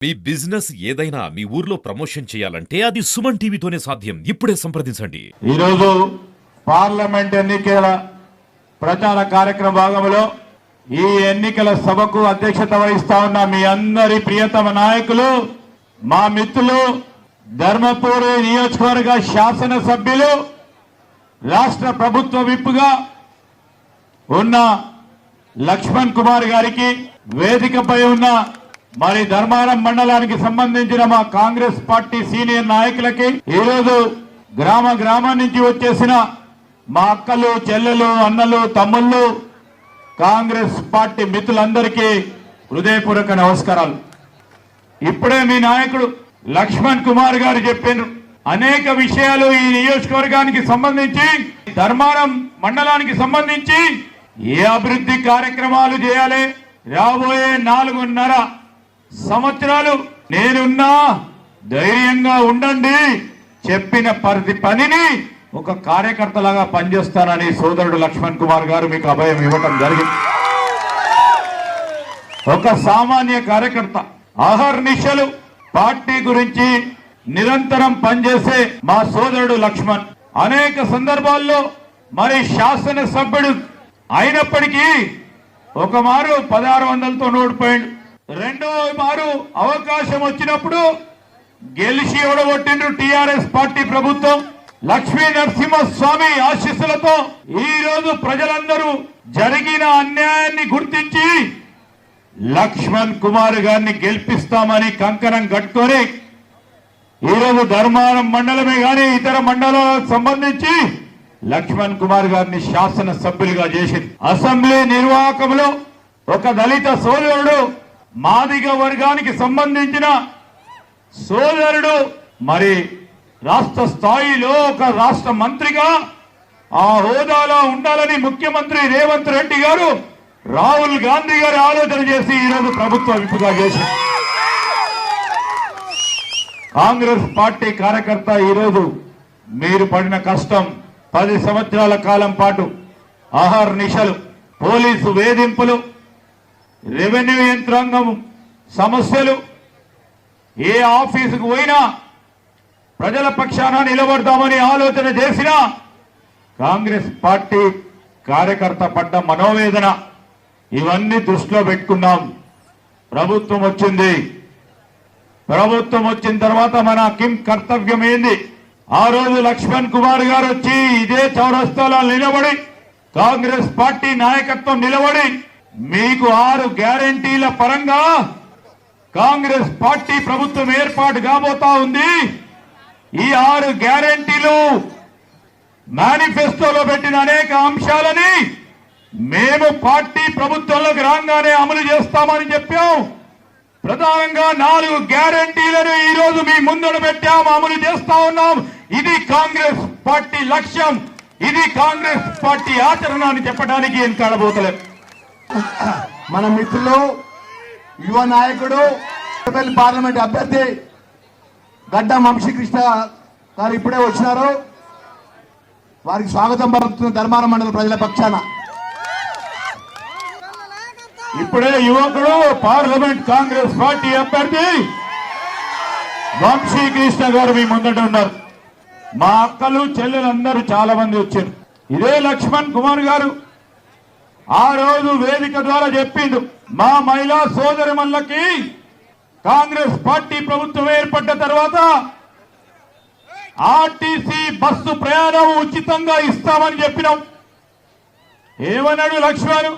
మీ business ఏదైనా మీ ఊర్లో promotion చేయాలంటే అది సుమన్ టీవీతోనే సాధ్యం. ఇప్పుడే సంప్రదించండి. ఈరోజు పార్లమెంట్ ఎన్నికల ప్రచార కార్యక్రమ భాగంలో ఈ ఎన్నికల సభకు అధ్యక్షత వహిస్తా ఉన్న మీ అందరి ప్రియతమ నాయకులు, మా మిత్రులు, ధర్మపురి నియోజకవర్గ శాసనసభ్యులు, రాష్ట్ర ప్రభుత్వ విప్పుగా ఉన్న లక్ష్మణ్ కుమార్ గారికి, వేదికపై ఉన్న మరి ధర్మారం మండలానికి సంబంధించిన మా కాంగ్రెస్ పార్టీ సీనియర్ నాయకులకి, ఈరోజు గ్రామం నుంచి వచ్చేసిన మా అక్కలు, చెల్లెలు, అన్నలు, తమ్ముళ్ళు, కాంగ్రెస్ పార్టీ మిత్రులందరికీ హృదయపూర్వక నమస్కారాలు. ఇప్పుడే మీ నాయకుడు లక్ష్మణ్ కుమార్ గారు చెప్పారు, అనేక విషయాలు ఈ నియోజకవర్గానికి సంబంధించి, ధర్మారం మండలానికి సంబంధించి ఏ అభివృద్ధి కార్యక్రమాలు చేయాలి, రాబోయే 4.5 సంవత్సరాలు నేనున్నా, ధైర్యంగా ఉండండి, చెప్పిన ప్రతి పనిని ఒక కార్యకర్తలాగా పనిచేస్తానని సోదరుడు లక్ష్మణ్ కుమార్ గారు మీకు అభయం ఇవ్వటం జరిగింది. ఒక సామాన్య కార్యకర్త అహర్నిశలు పార్టీ గురించి నిరంతరం పనిచేసే మా సోదరుడు లక్ష్మణ్ అనేక సందర్భాల్లో మరి శాసనసభ్యుడు అయినప్పటికీ ఒక మారు 1600తో ఓడిపోయాడు. రెండో మారు అవకాశం వచ్చినప్పుడు గెలిచి ఓడగొట్టిండ్రు టిఆర్ఎస్ పార్టీ ప్రభుత్వం. లక్ష్మీ నరసింహస్వామి ఆశీస్సులతో ఈ రోజు ప్రజలందరూ జరిగిన అన్యాయాన్ని గుర్తించి లక్ష్మణ్ కుమార్ గారిని గెలిపిస్తామని కంకణం కట్టుకొని ఈరోజు ధర్మారం మండలమే గాని ఇతర మండలాలకు సంబంధించి లక్ష్మణ్ కుమార్ గారిని శాసనసభ్యులుగా చేసింది. అసెంబ్లీ నిర్వాహకంలో ఒక దళిత సోదరుడు, మాదిగ వర్గానికి సంబంధించిన సోదరుడు మరి రాష్ట్ర స్థాయిలో ఒక రాష్ట్ర మంత్రిగా ఆ హోదాలో ఉండాలని ముఖ్యమంత్రి రేవంత్ రెడ్డి గారు, రాహుల్ గాంధీ గారు ఆలోచన చేసి ఈరోజు ప్రభుత్వ విప్పుగా చేశారు. కాంగ్రెస్ పార్టీ కార్యకర్త ఈరోజు మీరు పడిన కష్టం 10 సంవత్సరాల కాలం పాటు అహర్నిశలు పోలీసు వేధింపులు, రెవెన్యూ యంత్రాంగం సమస్యలు, ఏ ఆఫీసుకు పోయినా ప్రజల పక్షాన నిలబడతామని ఆలోచన చేసిన కాంగ్రెస్ పార్టీ కార్యకర్త పడ్డ మనోవేదన, ఇవన్నీ దృష్టిలో పెట్టుకున్నాం. ప్రభుత్వం వచ్చింది. ప్రభుత్వం వచ్చిన తర్వాత మన కర్తవ్యం ఏంది? ఆ రోజు లక్ష్మణ్ కుమార్ గారు వచ్చి ఇదే చౌరస్తాలో నిలబడి, కాంగ్రెస్ పార్టీ నాయకత్వం నిలబడి, మీకు 6 గ్యారంటీల పరంగా కాంగ్రెస్ పార్టీ ప్రభుత్వం ఏర్పాటు కాబోతా ఉంది. ఈ 6 గ్యారంటీలు మేనిఫెస్టోలో పెట్టిన అనేక అంశాలని మేము పార్టీ ప్రభుత్వంలోకి రాగానే అమలు చేస్తామని చెప్పాం. ప్రధానంగా 4 గ్యారంటీలను ఈ రోజు మీ ముందర పెట్టాం, అమలు చేస్తా ఉన్నాం. ఇది కాంగ్రెస్ పార్టీ లక్ష్యం, ఇది కాంగ్రెస్ పార్టీ ఆచరణ అని చెప్పడానికి ఏం కాడబోతలేదు. మన మిత్రులు, యువ నాయకుడు, పార్లమెంట్ అభ్యర్థి గడ్డం వంశీకృష్ణ గారు ఇప్పుడే వచ్చినారు. వారికి స్వాగతం పలుకుతున్న ధర్మారం మండల ప్రజల పక్షాన. ఇప్పుడే యువకుడు పార్లమెంట్ కాంగ్రెస్ పార్టీ అభ్యర్థి వంశీకృష్ణ గారు మీ ముందట ఉన్నారు. మా అక్కలు, చెల్లెలందరూ చాలా మంది వచ్చారు. ఇదే లక్ష్మణ్ కుమార్ గారు ఆ రోజు వేదిక ద్వారా చెప్పిండు, మా మహిళా సోదరిమణులకి కాంగ్రెస్ పార్టీ ప్రభుత్వం ఏర్పడ్డ తర్వాత ఆర్టీసీ బస్సు ప్రయాణం ఉచితంగా ఇస్తామని చెప్పినాం. ఏమన్నాడు లక్ష్మణ్?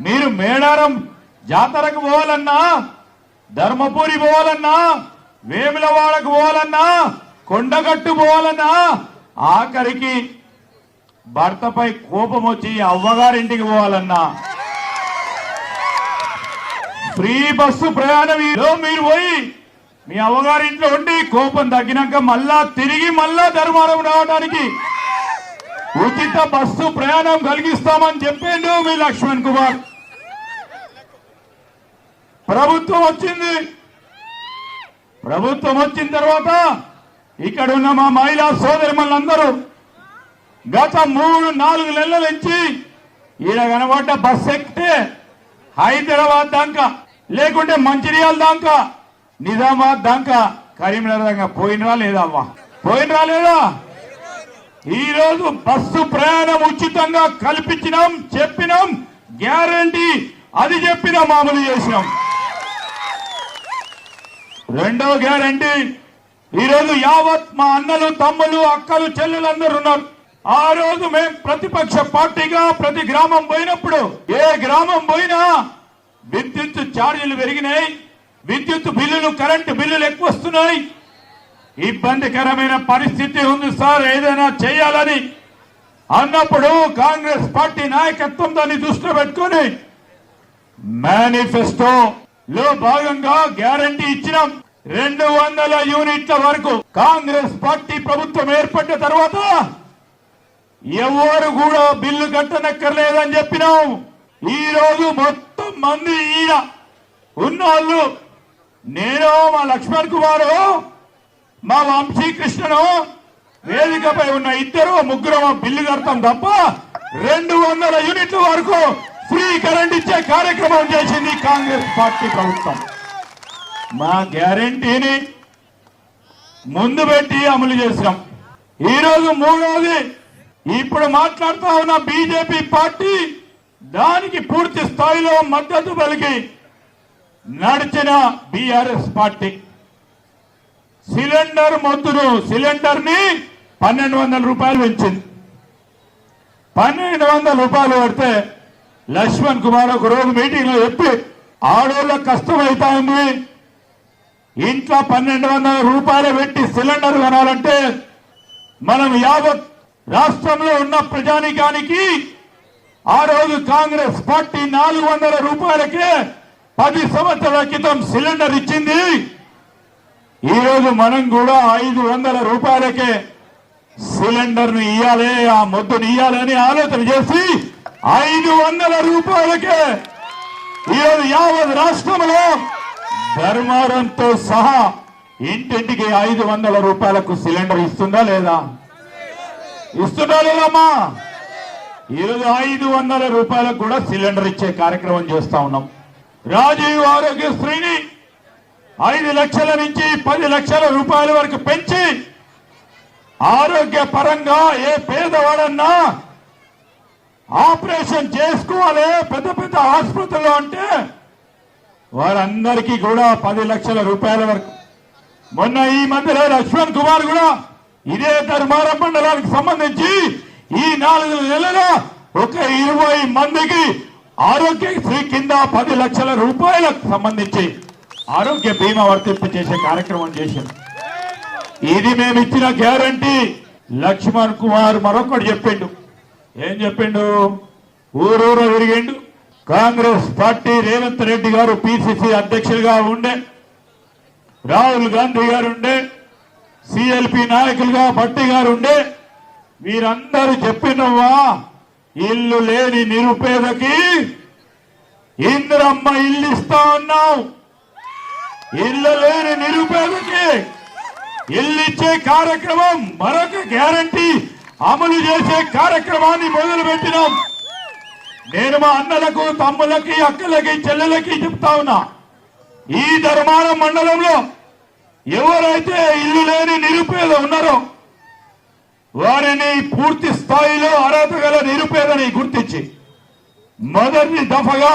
మీరు మేడారం జాతరకు పోవాలన్నా, ధర్మపురి పోవాలన్నా, వేములవాడకు పోవాలన్నా, కొండగట్టు పోవాలన్నా, ఆఖరికి భర్తపై కోపం వచ్చి అవ్వగారింటికి పోవాలన్నా ఫ్రీ బస్సు ప్రయాణం మీరు పోయి మీ అవ్వగారింట్లో ఉండి కోపం తగ్గినాక తిరిగి మళ్ళా ధర్మారం రావడానికి ఉచిత బస్సు ప్రయాణం కలిగిస్తామని చెప్పిండు మీ లక్ష్మణ్ కుమార్. ప్రభుత్వం వచ్చింది. ప్రభుత్వం వచ్చిన తర్వాత ఇక్కడ ఉన్న మా మహిళా సోదరిమణులందరూ గత 3-4 నెలల నుంచి ఈడ కనబడ్డ బస్సు ఎక్కితే హైదరాబాద్ దాకా లేకుంటే మంచిర్యాల దాకా నిజామాబాద్ దాకా కరీంనగర్ దాకా పోయినరా లేదా అవ్వా? పోయినరా లేదా? ఈ రోజు బస్సు ప్రయాణం ఉచితంగా కల్పించినాం, చెప్పినాం, గ్యారంటీ అది చెప్పినాం, అమలు చేసినాం. రెండవ గ్యారంటీ ఈరోజు యావత్ మా అన్నలు, తమ్ములు, అక్కలు, చెల్లెలు అందరూ ఉన్నారు. ఆ రోజు మేము ప్రతిపక్ష పార్టీగా ప్రతి గ్రామం పోయినప్పుడు ఏ గ్రామం పోయినా విద్యుత్ ఛార్జీలు పెరిగినాయి, విద్యుత్ బిల్లులు, కరెంటు బిల్లులు ఎక్కువ వస్తున్నాయి, ఇబ్బందికరమైన పరిస్థితి ఉంది సార్, ఏదైనా చేయాలని అన్నప్పుడు కాంగ్రెస్ పార్టీ నాయకత్వం దాన్ని దృష్టిలో పెట్టుకుని మేనిఫెస్టోలో భాగంగా గ్యారంటీ ఇచ్చినాం. 200 యూనిట్ల వరకు కాంగ్రెస్ పార్టీ ప్రభుత్వం ఏర్పడిన తర్వాత ఎవరు కూడా బిల్లు కట్టనక్కర్లేదని చెప్పినాం. ఈ రోజు మొత్తం మంది ఈయన ఉన్నోళ్ళు, నేను, మా లక్ష్మణ్ కుమారు, మా వంశీకృష్ణను, వేదికపై ఉన్న ఇద్దరు ముగ్గురు బిల్లు కడతాం తప్ప 200 యూనిట్ల వరకు ఫ్రీ కరెంట్ ఇచ్చే కార్యక్రమం చేసింది కాంగ్రెస్ పార్టీ ప్రభుత్వం. మా గ్యారంటీని ముందు పెట్టి అమలు చేసినాం. ఈ రోజు మూడవది, ఇప్పుడు మాట్లాడుతా ఉన్న బీజేపీ పార్టీ దానికి పూర్తి స్థాయిలో మద్దతు పలికి నడిచిన బీఆర్ఎస్ పార్టీ సిలిండర్ మొత్తును, సిలిండర్ ని 1200 రూపాయలు పెంచింది. 1200 రూపాయలు పెడితే లక్ష్మణ్ కుమార్ ఒక రోజు మీటింగ్ లో చెప్పి ఆడోళ్ళకి కష్టం అవుతా ఉంది, ఇంట్లో 1200 రూపాయలు పెట్టి సిలిండర్ కొనాలంటే మనం యావత్ రాష్ట్రంలో ఉన్న ప్రజానికానికి ఆ రోజు కాంగ్రెస్ పార్టీ 400 రూపాయలకే 10 సంవత్సరాల క్రితం సిలిండర్ ఇచ్చింది. ఈ రోజు మనం కూడా 500 రూపాయలకే సిలిండర్ ను ఇయ్యాలి, ఆ మొద్దును ఇయ్యాలని ఆలోచన చేసి 500 రూపాయలకే ఈరోజు యావత్ రాష్ట్రంలో ధర్మారంతో సహా ఇంటింటికి 500 రూపాయలకు సిలిండర్ ఇస్తుందా లేదా? ఇస్తుందా లేదమ్మా? ఈరోజు 500 రూపాయలకు కూడా సిలిండర్ ఇచ్చే కార్యక్రమం చేస్తా ఉన్నాం. రాజీవ్ ఆరోగ్యశ్రీని 5 లక్షల నుంచి 10 లక్షల రూపాయల వరకు పెంచి ఆరోగ్య పరంగా ఏ పేదవాడన్నా ఆపరేషన్ చేసుకోవాలి పెద్ద పెద్ద ఆసుపత్రులు అంటే వారందరికీ కూడా 10 లక్షల రూపాయల వరకు. మొన్న ఈ మధ్యలో లక్ష్మణ్ కుమార్ కూడా ఇదే ధర్మారం మండలానికి సంబంధించి ఈ 4 నెలల ఒక 20 మందికి ఆరోగ్యశ్రీ కింద 10 లక్షల రూపాయలకు సంబంధించి ఆరోగ్య బీమా వర్తింపు చేసే కార్యక్రమం చేశారు. ఇది మేము ఇచ్చిన గ్యారంటీ. లక్ష్మణ్ కుమార్ మరొకటి చెప్పిండు. ఏం చెప్పిండు? ఊరూరు తిరిగిండు. కాంగ్రెస్ పార్టీ రేవంత్ రెడ్డి గారు పిసిసి అధ్యక్షులుగా ఉండే, రాహుల్ గాంధీ గారు ఉండే, సిఎల్పి నాయకులుగా భట్టి గారు ఉండే, వీరందరూ చెప్పినవా ఇల్లు లేని నిరుపేదకి ఇందిరమ్మ ఇల్లు ఇస్తా ఉన్నాం, ఇల్లు లేని నిరుపేదకి ఇల్లు ఇచ్చే కార్యక్రమం, మరొక గ్యారంటీ అమలు చేసే కార్యక్రమాన్ని మొదలు పెట్టినాం. నేను మా అన్నలకు, తమ్ములకి, అక్కలకి, చెల్లెలకి చెప్తా ఉన్నా, ఈ ధర్మారం మండలంలో ఎవరైతే ఇల్లు లేని నిరుపేద ఉన్నారో వారిని పూర్తి స్థాయిలో అర్హత గల నిరుపేదని గుర్తించి మొదటి దఫగా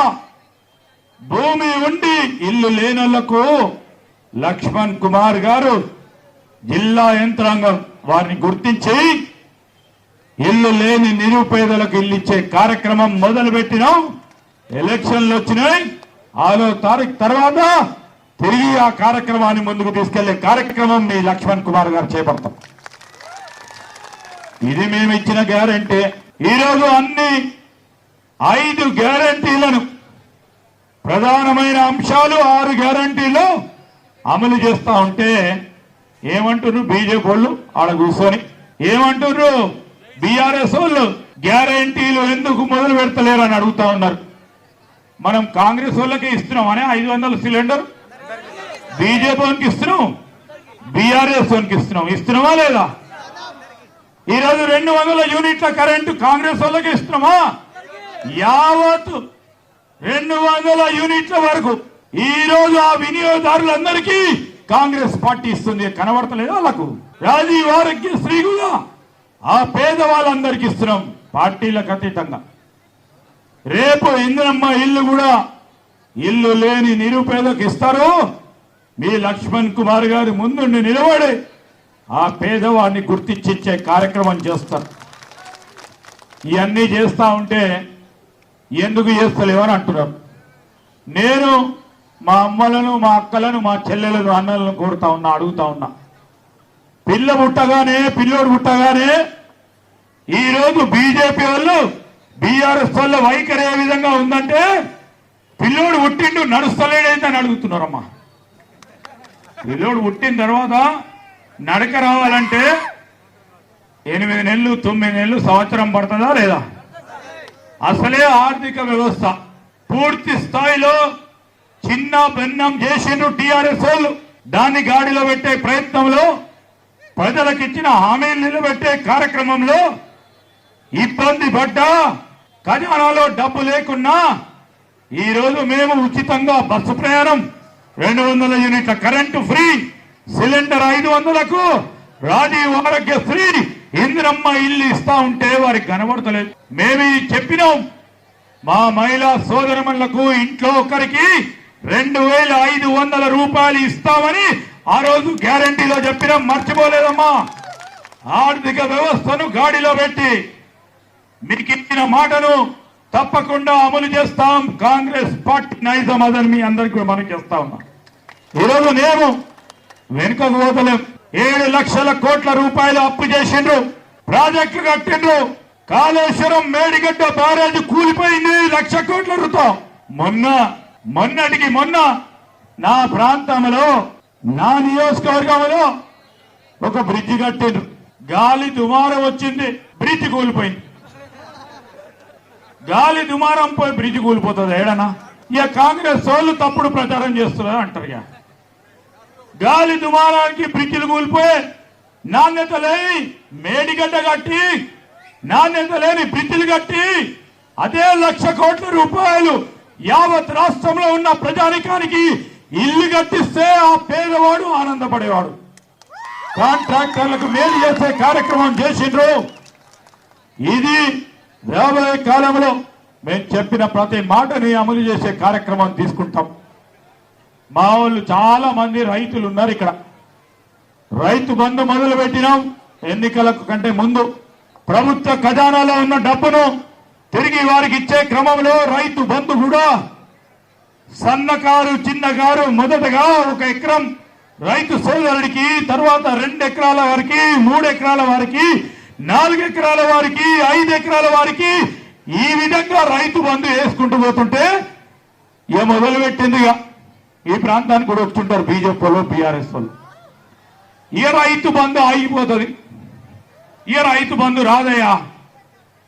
భూమి ఉండి ఇల్లు లేనోళ్లకు లక్ష్మణ్ కుమార్ గారు జిల్లా యంత్రాంగం వారిని గుర్తించి ఇల్లు లేని నిరుపేదలకు ఇల్లు ఇచ్చే కార్యక్రమం మొదలు పెట్టినాం. ఎలక్షన్లు వచ్చినాయి. 6వ తారీఖు తర్వాత తిరిగి ఆ కార్యక్రమాన్ని ముందుకు తీసుకెళ్లే కార్యక్రమం మీ లక్ష్మణ్ కుమార్ గారు చేపడతాం. ఇది మేము ఇచ్చిన గ్యారంటీ. ఈరోజు అన్ని 5 గ్యారంటీలను, ప్రధానమైన అంశాలు 6 గ్యారంటీలు అమలు చేస్తా ఉంటే ఏమంటున్నారు బీజేపీ వాళ్ళు? ఆడ కూర్చొని ఏమంటున్నారు బీఆర్ఎస్ వాళ్ళు? గ్యారంటీలు ఎందుకు మొదలు పెడతలేరు అని అడుగుతా ఉన్నారు. మనం కాంగ్రెస్ వాళ్ళకి ఇస్తున్నాం అనే 500 సిలిండర్, బీజేపీ వానికి ఇస్తున్నాం, బీఆర్ఎస్ వానికి ఇస్తున్నాం. ఇస్తున్నామా లేదా? ఈరోజు 200 యూనిట్ల కరెంటు కాంగ్రెస్ వాళ్ళకి ఇస్తున్నామా? యావత్ 200 యూనిట్ల వరకు ఈ రోజు ఆ వినియోగదారులందరికీ కాంగ్రెస్ పార్టీ ఇస్తుంది, కనబడతలేదు వాళ్ళకు. రాజీవ్ ఆరోగ్యశ్రీ కూడా ఆ పేదవాళ్ళందరికీ ఇస్తున్నాం పార్టీలకు అతీతంగా. రేపు ఇందిరమ్మ ఇల్లు కూడా ఇల్లు లేని నిరుపేదకు ఇస్తారు. మీ లక్ష్మణ్ కుమార్ గారి ముందుండి నిలబడి ఆ పేదవాడిని గుర్తించే కార్యక్రమం చేస్తారు. ఇవన్నీ చేస్తా ఉంటే ఎందుకు చేస్తలేవని అంటున్నారు. నేను మా అమ్మలను, మా అక్కలను, మా చెల్లెలను, అన్నలను కోరుతా ఉన్నా, అడుగుతా ఉన్నా. పిల్లోడు పుట్టగానే ఈరోజు బీజేపీ వాళ్ళు, బీఆర్ఎస్ వాళ్ళ వైఖరి ఏ విధంగా ఉందంటే, పిల్లోడు పుట్టిండు నడుస్తలేడైతే అడుగుతున్నారమ్మా. పిల్లోడు పుట్టిన తర్వాత నడక రావాలంటే 8 నెలలు, 9 నెలలు, సంవత్సరం పడుతుందా లేదా? అసలే ఆర్థిక వ్యవస్థ పూర్తి స్థాయిలో చిన్న భిన్నం చేసిండ్రు టీఆర్ఎస్ వాళ్ళు. దాన్ని గాడిలో పెట్టే ప్రయత్నంలో, ప్రజలకు ఇచ్చిన హామీలు నిలబెట్టే కార్యక్రమంలో ఇబ్బంది పడ్డా, ఖజానాలో డబ్బు లేకున్నా ఈరోజు మేము ఉచితంగా బస్సు ప్రయాణం, 200 యూనిట్ల కరెంటు ఫ్రీ, సిలిండర్ 500కు, రాజీవ్ ఆరోగ్యశ్రీ, ఇందిరమ్మ ఇల్లు ఇస్తా ఉంటే వారికి కనబడతలేదు. మేము చెప్పినాం మా మహిళా సోదరమణులకు ఇంట్లో ఒకరికి 2500 రూపాయలు ఇస్తామని ఆ రోజు గ్యారంటీలో చెప్పినాం, మర్చిపోలేదమ్మా. ఆర్థిక వ్యవస్థను గాడిలో పెట్టి మీకు ఇచ్చిన మాటను తప్పకుండా అమలు చేస్తాం. కాంగ్రెస్ పార్టీ నైజం అదని మీ అందరికీ మనం చేస్తా ఉన్నాం. ఈరోజు నేను వెనుకకు పోతలేం. 7 లక్షల కోట్ల రూపాయలు అప్పు చేసిండ్రు, ప్రాజెక్టు కట్టిండ్రు. కాళేశ్వరం మేడిగడ్డ బ్యారేజ్ కూలిపోయింది, 1,00,000 కోట్ల రూపాయలు. మొన్నటికి మొన్న నా ప్రాంతంలో, నా నియోజకవర్గంలో ఒక బ్రిడ్జి కట్టిండ్రు. గాలి దుమారం వచ్చింది, బ్రిడ్జి కూలిపోయింది. గాలి దుమారం పోయి బ్రిడ్జి కూలిపోతుంది ఏడనా? ఇక కాంగ్రెస్ వాళ్ళు తప్పుడు ప్రచారం చేస్తున్నారు అంటారు. ఇక గాలి దుమారానికి బ్రిడ్జిలు కూలిపోయి, నాణ్యత లేని మేడిగడ్డ కట్టి, నాణ్యత లేని బ్రిడ్జిలు కట్టి, అదే 1,00,000 కోట్ల రూపాయలు యావత్ రాష్ట్రంలో ఉన్న ప్రజానికానికి ఇల్లు కట్టిస్తే ఆ పేదవాడు ఆనందపడేవాడు. కాంట్రాక్టర్లకు మేలు చేసే కార్యక్రమం చేసిండ్రు. ఇది రాబోయే కాలంలో మేము చెప్పిన ప్రతి మాటని అమలు చేసే కార్యక్రమం తీసుకుంటాం. మా వాళ్ళు చాలా మంది రైతులు ఉన్నారు ఇక్కడ. రైతు బంధు మొదలు పెట్టినాం. ఎన్నికలకు కంటే ముందు ప్రభుత్వ ఖజానాలో ఉన్న డబ్బును తిరిగి వారికి ఇచ్చే క్రమంలో రైతు బంధు కూడా సన్నకారు, చిన్నకారు మొదటగా 1 ఎకరం రైతు సోదరుడికి, తర్వాత 2 ఎకరాల వారికి, 3 ఎకరాల వారికి, 4 ఎకరాల వారికి, 5 ఎకరాల వారికి, ఈ విధంగా రైతు బంధు వేసుకుంటూ పోతుంటే ఇక మొదలు పెట్టిందిగా ఈ ప్రాంతానికి కూడా వచ్చుంటారు బీజేపీ వాళ్ళు, బీఆర్ఎస్ వాళ్ళు. ఇక రైతు బంధు ఆగిపోతుంది, ఇక రైతు బంధు రాదయ్యా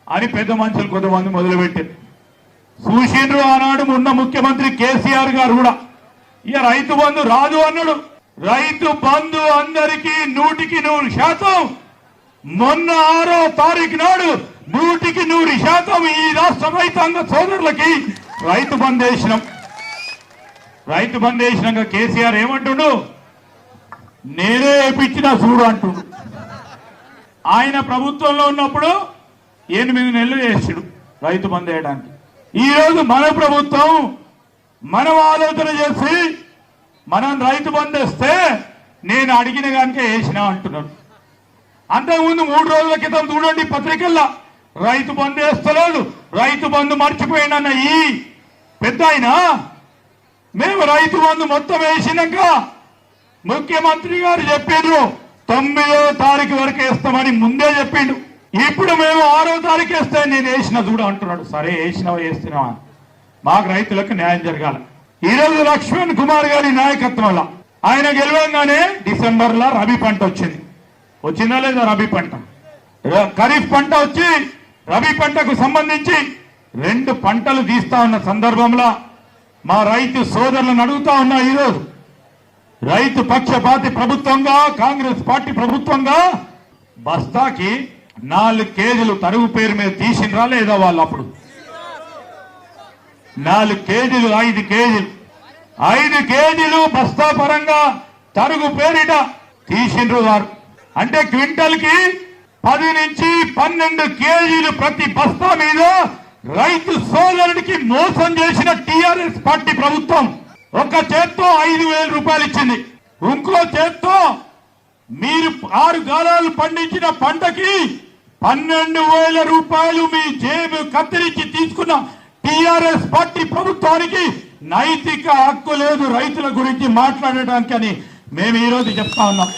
అని పెద్ద మనుషులు కొంతమంది మొదలుపెట్టారు. చూసిండ్రు ఆనాడు ఉన్న ముఖ్యమంత్రి కేసీఆర్ గారు కూడా ఇక రైతు బంధు రాదు అన్నాడు. రైతు బంధు అందరికీ 100% మొన్న 6వ తారీఖు నాడు 100% ఈ రాష్ట్ర రైతాంగ సోదరులకి రైతు బంధు వేసినాం. రైతు బంధు వేసినాక కేసీఆర్ ఏమంటుండు, నేనే వేయించినా చూడు అంటుండు. ఆయన ప్రభుత్వంలో ఉన్నప్పుడు 8 నెలలు చేసాడు రైతు బంధు వేయడానికి. ఈరోజు మన ప్రభుత్వం మనం ఆలోచన చేసి మనం రైతు బంధు వేస్తే నేను అడిగిన కనుక వేసినా అంటున్నాడు. అంతకుముందు 3 రోజుల క్రితం చూడండి పత్రికల్లో రైతు బంధు వేస్తలేదు, రైతు బంధు మర్చిపోయినన్న ఈ పెద్ద ఆయన మేము రైతు బంధు మొత్తం వేసినాక ముఖ్యమంత్రి గారు చెప్పిండ్రు 9వ తారీఖు వరకు వేస్తామని ముందే చెప్పిండు. ఇప్పుడు మేము 6వ తారీఖు వేస్తే నేను వేసిన చూడ అంటున్నాడు. సరే వేసినావా వేస్తున్నావా, మాకు రైతులకు న్యాయం జరగాలి. ఈరోజు లక్ష్మణ్ కుమార్ గారి నాయకత్వంలో ఆయన గెలవంగానే డిసెంబర్లో రబీ పంట వచ్చింది. వచ్చిందా లేదా? రబీ పంట, ఖరీఫ్ పంట వచ్చి రబీ పంటకు సంబంధించి 2 పంటలు తీస్తా ఉన్న సందర్భంలో మా రైతు సోదరులను అడుగుతా ఉన్నా, ఈరోజు రైతు పక్షపాతి ప్రభుత్వంగా, కాంగ్రెస్ పార్టీ ప్రభుత్వంగా బస్తాకి 4 కేజీలు తరుగు పేరు మీద తీసిండ్రా లేదా? వాళ్ళు అప్పుడు 4 కేజీలు, 5 కేజీలు 5 కేజీలు బస్తా పరంగా తరుగు పేరిట తీసిండ్రు వారు. అంటే క్వింటల్ కి 10 నుంచి 12 కేజీలు ప్రతి బస్తా మీద రైతు సోదరుడికి మోసం చేసిన టిఆర్ఎస్ పార్టీ ప్రభుత్వం ఒక చేత్తో 5,000 రూపాయలు ఇచ్చింది, ఇంకో చేత్తో మీరు 6 గాలాలు పండించిన పంటకి 12,000 రూపాయలు మీ జేబు కత్తిరించి తీసుకున్న టిఆర్ఎస్ పార్టీ ప్రభుత్వానికి నైతిక హక్కు లేదు రైతుల గురించి మాట్లాడడానికి అని మేము ఈరోజు చెప్తా ఉన్నాం.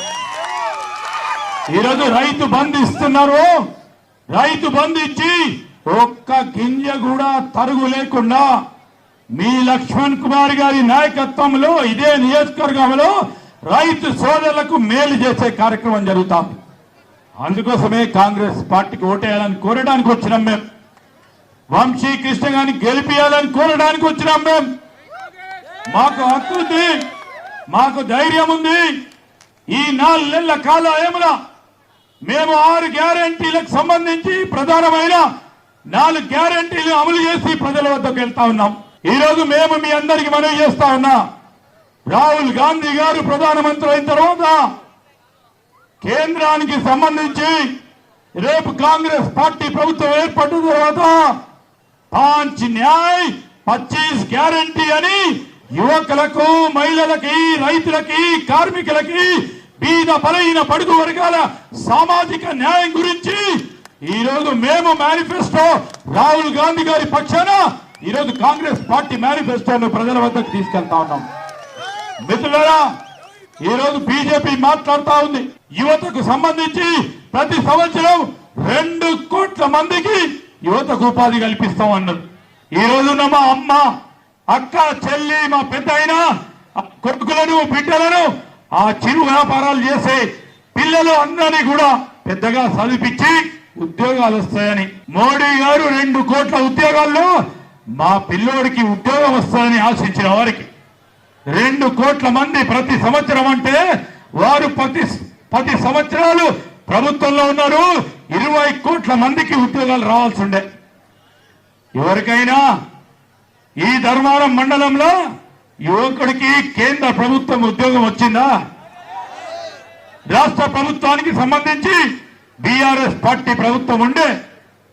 ఈరోజు రైతు బంధు ఇస్తున్నారు. రైతు బంధు ఇచ్చి ఒక్క గింజ కూడా తరుగు లేకుండా మీ లక్ష్మణ్ కుమార్ గారి నాయకత్వంలో ఇదే నియోజకవర్గంలో రైతు సోదరులకు మేలు చేసే కార్యక్రమం జరుగుతాం. అందుకోసమే కాంగ్రెస్ పార్టీకి ఓటేయాలని కోరడానికి వచ్చినాం మేము. వంశీ కృష్ణ గారిని గెలిపియాలని కోరడానికి వచ్చినాం మేము. మాకు హక్కు ఉంది, మాకు ధైర్యం ఉంది. ఈ 4 నెలల కాలంలో మేము 6 గ్యారెంటీలకు సంబంధించి ప్రధానమైన 4 గ్యారెంటీలు అమలు చేసి ప్రజల వద్దకు వెళ్తా ఉన్నాం. ఈ రోజు మేము మీ అందరికి మనవి చేస్తా ఉన్నా, రాహుల్ గాంధీ గారు ప్రధానమంత్రి అయిన తర్వాత కేంద్రానికి సంబంధించి రేపు కాంగ్రెస్ పార్టీ ప్రభుత్వం ఏర్పడిన తర్వాత 5 న్యాయ్ 25 గ్యారెంటీ అని యువకులకు, మహిళలకి, రైతులకి, కార్మికులకి, బీద బలహీన బడుగు వర్గాల సామాజిక న్యాయం గురించి ఈ రోజు మేము మేనిఫెస్టో రాహుల్ గాంధీ గారి పక్షాన ఈ రోజు కాంగ్రెస్ పార్టీ మేనిఫెస్టోను ప్రజల వద్దకు తీసుకెళ్తా ఉన్నాం. మిత్రులారా, ఈ రోజు బీజేపీ మాట్లాడుతా ఉంది, యువతకు సంబంధించి ప్రతి సంవత్సరం 2 కోట్ల మందికి యువతకు ఉపాధి కల్పిస్తాం అన్నది. ఈ రోజున మా అమ్మ, అక్క, చెల్లి, మా పెద్ద అయినా కొడుకులను, బిడ్డలను ఆ చిరు వ్యాపారాలు చేసే పిల్లలు అందరినీ కూడా పెద్దగా చదివించి ఉద్యోగాలు వస్తాయని మోడీ గారు 2 కోట్ల ఉద్యోగాల్లో మా పిల్లోడికి ఉద్యోగం వస్తాయని ఆశించిన వారికి 2 కోట్ల మంది ప్రతి సంవత్సరం అంటే వారు 10 సంవత్సరాలు ప్రభుత్వంలో ఉన్నారు. 20 కోట్ల మందికి ఉద్యోగాలు రావాల్సి ఉండే. ఎవరికైనా ఈ ధర్మారం మండలంలో యువకుడికి కేంద్ర ప్రభుత్వం ఉద్యోగం వచ్చిందా? రాష్ట్ర ప్రభుత్వానికి సంబంధించి బీఆర్ఎస్ పార్టీ ప్రభుత్వం ఉండే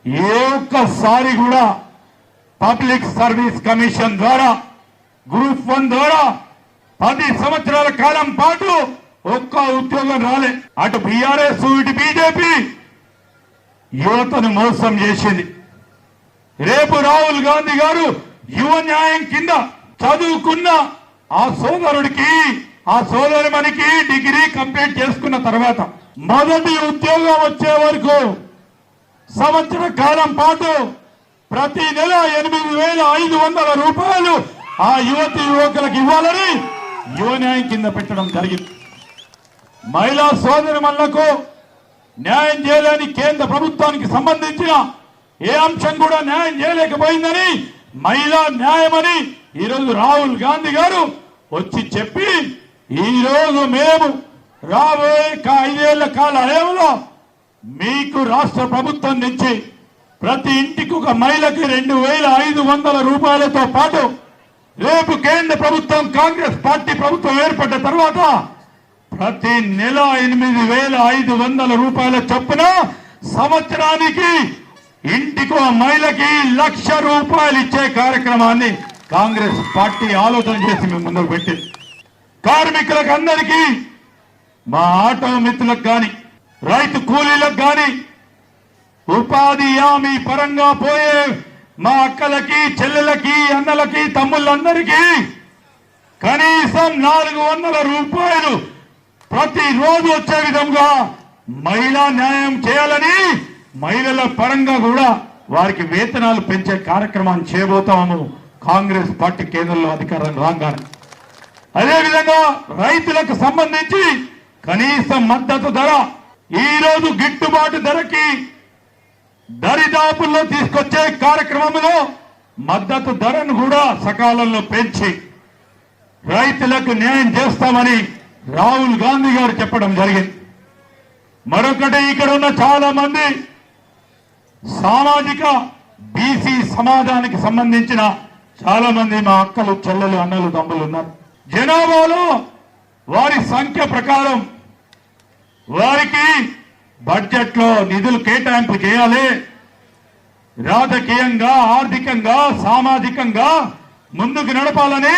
ఏ ఒక్కసారి కూడా పబ్లిక్ సర్వీస్ కమిషన్ ద్వారా, గ్రూప్ 1 ద్వారా 10 సంవత్సరాల కాలం పాటు ఒక్క ఉద్యోగం రాలే. అటు బీఆర్ఎస్, ఇటు బీజేపీ యువతను మోసం చేసింది. రేపు రాహుల్ గాంధీ గారు యువ న్యాయం కింద చదువుకున్న ఆ సోదరుడికి, ఆ సోదరిమణికి డిగ్రీ కంప్లీట్ చేసుకున్న తర్వాత మొదటి ఉద్యోగం వచ్చే వరకు సంవత్సర కాలం పాటు ప్రతి నెల 8,500 రూపాయలు ఆ యువతి యువకులకు ఇవ్వాలని యువ న్యాయం కింద పెట్టడం జరిగింది. మహిళా సోదరిమణులకు న్యాయం చేయలేని కేంద్ర ప్రభుత్వానికి సంబంధించిన ఏ అంశం కూడా న్యాయం చేయలేకపోయిందని మహిళా న్యాయమని ఈరోజు రాహుల్ గాంధీ గారు వచ్చి చెప్పి ఈరోజు మేము రాబోయే 5 ఏళ్ల కాలంలో మీకు రాష్ట్ర ప్రభుత్వం నుంచి ప్రతి ఇంటికి ఒక మహిళకి 2,500 రూపాయలతో పాటు రేపు కేంద్ర ప్రభుత్వం, కాంగ్రెస్ పార్టీ ప్రభుత్వం ఏర్పడ్డ తర్వాత ప్రతి నెల 8,500 రూపాయల చొప్పున సంవత్సరానికి ఇంటికి ఒక మహిళకి 1,00,000 రూపాయలు ఇచ్చే కార్యక్రమాన్ని కాంగ్రెస్ పార్టీ ఆలోచన చేసి మేము ముందుకు పెట్టింది. కార్మికులకు అందరికీ, మా ఆటో మిత్రులకు కానీ, రైతు కూలీలకు కానీ, ఉపాధి హామీ పరంగా పోయే మా అక్కలకి, చెల్లెలకి, అన్నలకి, తమ్ముళ్ళందరికీ కనీసం 400 రూపాయలు ప్రతిరోజు వచ్చే విధంగా మహిళా న్యాయం చేయాలని మహిళల పరంగా కూడా వారికి వేతనాలు పెంచే కార్యక్రమాన్ని చేయబోతాము కాంగ్రెస్ పార్టీ కేంద్రంలో అధికారం రాగానే. అదేవిధంగా రైతులకు సంబంధించి కనీస మద్దతు ధర ఈ రోజు గిట్టుబాటు ధరకి దరిదాపుల్లో తీసుకొచ్చే కార్యక్రమంలో మద్దతు ధరను కూడా సకాలంలో పెంచి రైతులకు న్యాయం చేస్తామని రాహుల్ గాంధీ గారు చెప్పడం జరిగింది. మరొకటి, ఇక్కడ ఉన్న చాలా మంది సామాజిక బీసీ సమాజానికి సంబంధించిన చాలా మంది మా అక్కలు చెల్లెలు అన్నలు తమ్ములు ఉన్నారు. జనాభాలో వారి సంఖ్య ప్రకారం వారికి బడ్జెట్ లో నిధులు కేటాయింపు చేయాలి. రాజకీయంగా, ఆర్థికంగా, సామాజికంగా ముందుకు నడపాలని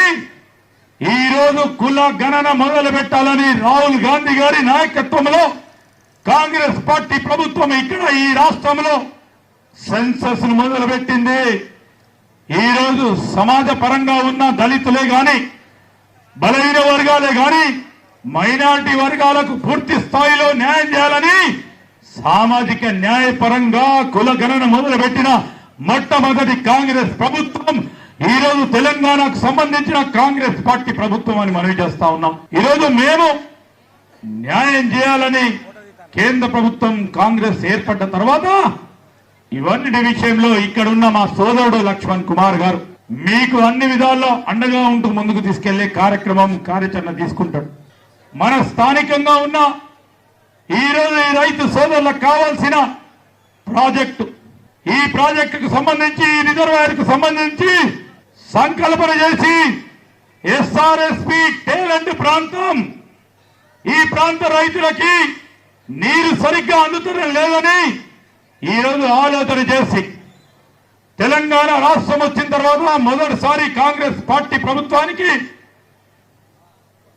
ఈ రోజు కుల గణన మొదలు పెట్టాలని రాహుల్ గాంధీ గారి నాయకత్వంలో కాంగ్రెస్ పార్టీ ప్రభుత్వం ఇక్కడ ఈ రాష్ట్రంలో సెన్సస్ ను మొదలు పెట్టింది. ఈ రోజు సమాజ పరంగా ఉన్న దళితులే గాని, బలహీన వర్గాలే గాని, మైనారిటీ వర్గాలకు పూర్తి స్థాయిలో న్యాయం చేయాలని సామాజిక న్యాయ పరంగా కుల గణన మొదలు పెట్టిన మొట్టమొదటి కాంగ్రెస్ ప్రభుత్వం ఈ రోజు తెలంగాణకు సంబంధించిన కాంగ్రెస్ పార్టీ ప్రభుత్వం అని మనవి చేస్తా ఉన్నాం. ఈరోజు మేము న్యాయం చేయాలని కేంద్ర ప్రభుత్వం కాంగ్రెస్ ఏర్పడ్డ తర్వాత ఇవన్నిటి విషయంలో ఇక్కడున్న మా సోదరుడు లక్ష్మణ్ కుమార్ గారు మీకు అన్ని విధాల్లో అండగా ఉంటూ ముందుకు తీసుకెళ్లే కార్యాచరణ తీసుకుంటాడు. మన స్థానికంగా ఉన్న ఈ రోజు ఈ రైతు సోదరులకు కావాల్సిన ప్రాజెక్టు, ఈ ప్రాజెక్టుకు సంబంధించి, ఈ రిజర్వాయర్కు సంబంధించి సంకల్పన చేసి ఎస్ఆర్ఎస్పి టేలెంట్ ప్రాంతం, ఈ ప్రాంత రైతులకి నీరు సరిగ్గా అందుతడం లేదని ఈ రోజు ఆలోచన చేసి తెలంగాణ రాష్ట్రం వచ్చిన తర్వాత మొదటిసారి కాంగ్రెస్ పార్టీ ప్రభుత్వానికి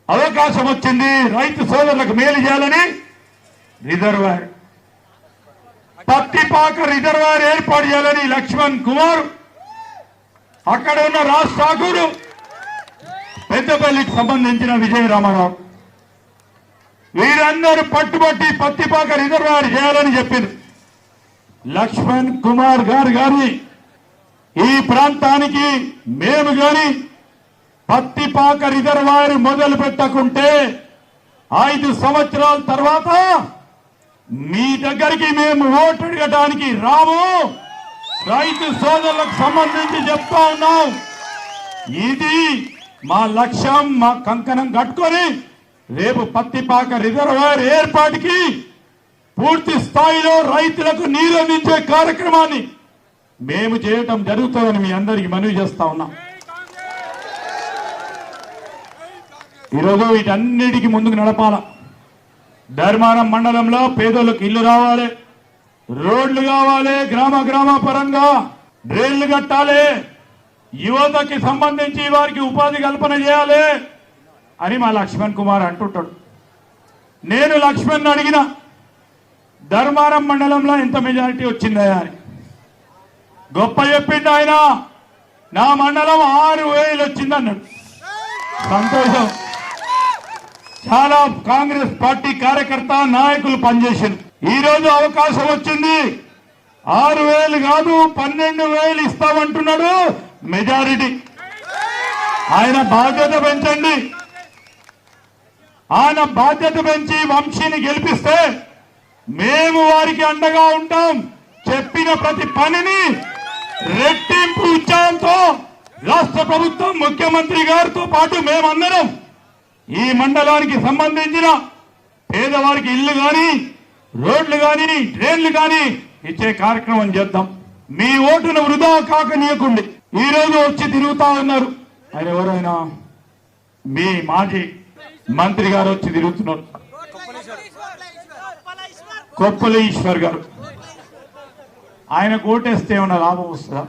అవకాశం వచ్చింది. రైతు సోదరులకు మేలు చేయాలని రిజర్వాయర్, పత్తిపాక రిజర్వాయర్ ఏర్పాటు చేయాలని లక్ష్మణ్ కుమార్, అక్కడ ఉన్న రాజ్ ఠాకూర్, పెద్దపల్లికి సంబంధించిన విజయ రామారావు, వీరందరూ పట్టుబట్టి పత్తిపాక రిజర్వాయర్ చేయాలని చెప్పింది. లక్ష్మణ్ కుమార్ గారి ఈ ప్రాంతానికి మేము గాని పత్తిపాక రిజర్వాయర్ మొదలు పెట్టకుంటే 5 సంవత్సరాల తర్వాత మీ దగ్గరికి మేము ఓటు అడగడానికి రాము. రైతు సోదరులకు సంబంధించి చెప్తా ఉన్నాం. ఇది మా లక్ష్యం, మా కంకణం కట్టుకొని రేపు పత్తిపాక రిజర్వాయర్ ఏర్పాటుకి పూర్తి స్థాయిలో రైతులకు నీరు అందించే కార్యక్రమాన్ని మేము చేయటం జరుగుతుందని మీ అందరికీ మనవి చేస్తా ఉన్నాం. ఈరోజు వీటన్నిటికీ ముందుకు నడపాల. ధర్మారం మండలంలో పేదలకు ఇల్లు రావాలి, రోడ్లు కావాలి, గ్రామ పరంగా డ్రైన్లు కట్టాలి, యువతకి సంబంధించి వారికి ఉపాధి కల్పన చేయాలి అని మా లక్ష్మణ్ కుమార్ అంటుంటాడు. నేను లక్ష్మణ్ అడిగిన ధర్మారం మండలంలో ఎంత మెజారిటీ వచ్చిందయా అని. గొప్ప చెప్పిండు ఆయన. నా మండలం 6,000 వచ్చిందన్నాడు. సంతోషం. చాలా కాంగ్రెస్ పార్టీ కార్యకర్త నాయకులు పనిచేసింది. ఈ రోజు అవకాశం వచ్చింది. 6,000 కాదు 12,000 ఇస్తామంటున్నాడు మెజారిటీ. ఆయన బాధ్యత పెంచండి. ఆయన బాధ్యత పెంచి వంశీని గెలిపిస్తే మేము వారికి అండగా ఉంటాం. చెప్పిన ప్రతి పనిని రెట్టింపు ఉత్సాహంతో రాష్ట్ర ప్రభుత్వం, ముఖ్యమంత్రి గారితో పాటు మేమందరం ఈ మండలానికి సంబంధించిన పేదవారికి ఇల్లు గాని, రోడ్లు గాని, డ్రైన్లు గాని ఇచ్చే కార్యక్రమం చేద్దాం. మీ ఓటును వృధా కాకనీయకుండి. ఈ రోజు వచ్చి తిరుగుతా ఉన్నారు. ఆయన ఎవరైనా మీ మాజీ మంత్రి గారు వచ్చి తిరుగుతున్నారు. కొప్పల ఈశ్వర్ గారు. ఆయన ఓటేస్తే ఏమన్నా లాభం వస్తుందా?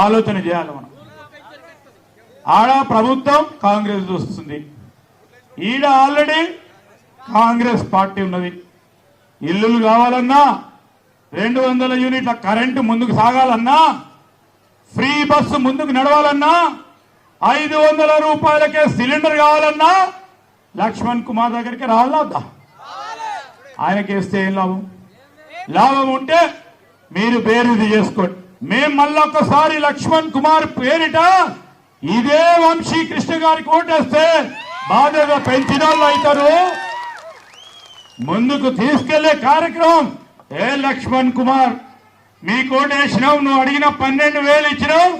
ఆలోచన చేయాలి మనం. ఆడ ప్రభుత్వం కాంగ్రెస్ వస్తుంది, ఈడ ఆల్రెడీ కాంగ్రెస్ పార్టీ ఉన్నది. ఇల్లులు కావాలన్నా, 200 యూనిట్ల కరెంటు ముందుకు సాగాలన్నా, ఫ్రీ బస్సు ముందుకు నడవాలన్నా, 500 రూపాయలకే సిలిండర్ కావాలన్నా లక్ష్మణ్ కుమార్ దగ్గరికి రావాలా? ఆయనకేస్తే ఏం లాభం? లాభం ఉంటే మీరు బేరీజు చేసుకోండి. మేము మళ్ళొక్కసారి లక్ష్మణ్ కుమార్ పేరిట ఇదే వంశీ కృష్ణ గారికి ఓటేస్తే బాధ్యత పెంచిన వాళ్ళు అవుతారు. ముందుకు తీసుకెళ్లే కార్యక్రమం. ఏ లక్ష్మణ్ కుమార్, మీకు ఓటేసినావు, నువ్వు అడిగిన 12,000 ఇచ్చినావు.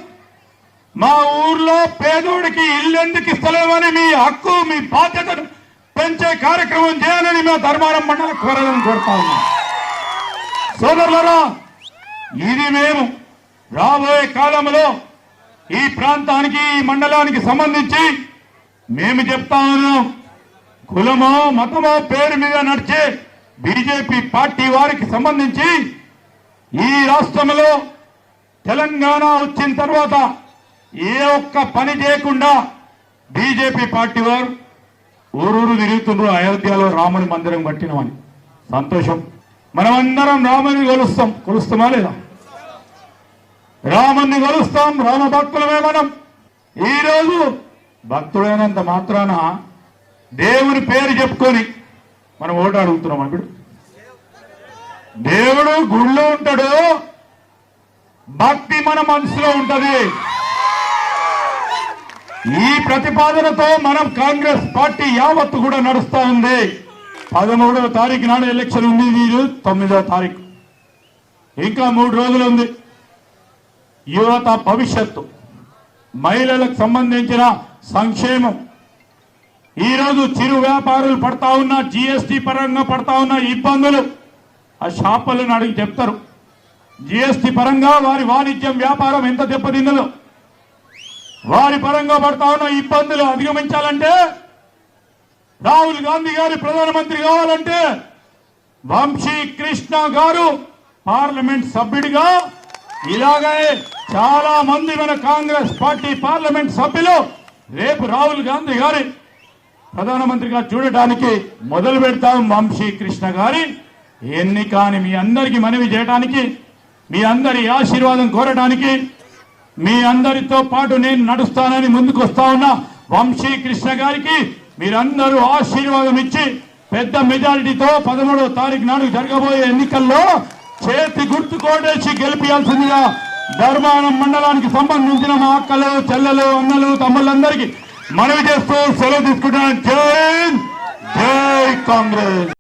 మా ఊర్లో పేదోడికి ఇల్లు ఎందుకు ఇస్తలేమని మీ హక్కు, మీ బాధ్యతను పెంచే కార్యక్రమం చేయాలని మేము ధర్మారం మండలం కోరుతా ఉన్నాం. సోదరులరా, ఇది మేము రాబోయే కాలంలో ఈ ప్రాంతానికి ఈ మండలానికి సంబంధించి మేము చెప్తా ఉన్నాం, కులమో మతమో పేరు మీద నడిచే బీజేపీ పార్టీ వారికి సంబంధించి ఈ రాష్ట్రంలో తెలంగాణ వచ్చిన తర్వాత ఏ ఒక్క పని చేయకుండా బీజేపీ పార్టీ వారు ఊరూరు తిరుగుతున్నారు. అయోధ్యలో రాముని మందిరం కట్టినమని సంతోషం. మనమందరం రాముని కొలుస్తామా లేదా? రాముని కొలుస్తాం, రామ భక్తులమే మనం. ఈరోజు భక్తుడైనంత మాత్రాన దేవుని పేరు చెప్పుకొని మనం ఓటు అడుగుతున్నాం. ఇప్పుడు దేవుడు గుళ్ళో ఉంటాడు, భక్తి మన మనసులో ఉంటది. ఈ ప్రతిపాదనతో మనం కాంగ్రెస్ పార్టీ యావత్తు కూడా నడుస్తా ఉంది. 13వ తారీఖు నాడు ఎలక్షన్ ఉంది, వీరు 9వ తారీఖు, ఇంకా 3 రోజులు ఉంది. యువత భవిష్యత్తు, మహిళలకు సంబంధించిన సంక్షేమం, ఈరోజు చిరు వ్యాపారులు పడతా ఉన్న జీఎస్టీ పరంగా పడతా ఉన్న ఇబ్బందులు ఆ షాపులను అడిగి చెప్తారు. జీఎస్టీ పరంగా వారి వాణిజ్యం వ్యాపారం ఎంత దెబ్బతిన్నదో, వారి పరంగా పడతా ఉన్న ఇబ్బందులు అధిగమించాలంటే, రాహుల్ గాంధీ గారి ప్రధానమంత్రి కావాలంటే వంశీ కృష్ణ గారు పార్లమెంట్ సభ్యుడిగా, ఇలాగే చాలా మంది మన కాంగ్రెస్ పార్టీ పార్లమెంట్ సభ్యులు రేపు రాహుల్ గాంధీ గారి ప్రధానమంత్రిగా చూడటానికి మొదలు పెడతాం. వంశీ కృష్ణ గారి ఎన్నికని మీ అందరికీ మనవి చేయడానికి, మీ అందరి ఆశీర్వాదం కోరడానికి, మీ అందరితో పాటు నేను నడుస్తానని ముందుకు వస్తా ఉన్నా వంశీ కృష్ణ గారికి మీరందరూ ఆశీర్వాదం ఇచ్చి పెద్ద మెజారిటీతో 13వ తారీఖు నాడు జరగబోయే ఎన్నికల్లో చేతి గుర్తు కోటేసి గెలిపించాల్సిందిగా ధర్మానం మండలానికి సంబంధించిన మా అక్కలు, చెల్లెలు, అన్నలు, తమ్ముళ్ళందరికీ మనవి చేస్తూ సెలవు తీసుకుంటున్నాను. జై కాంగ్రెస్.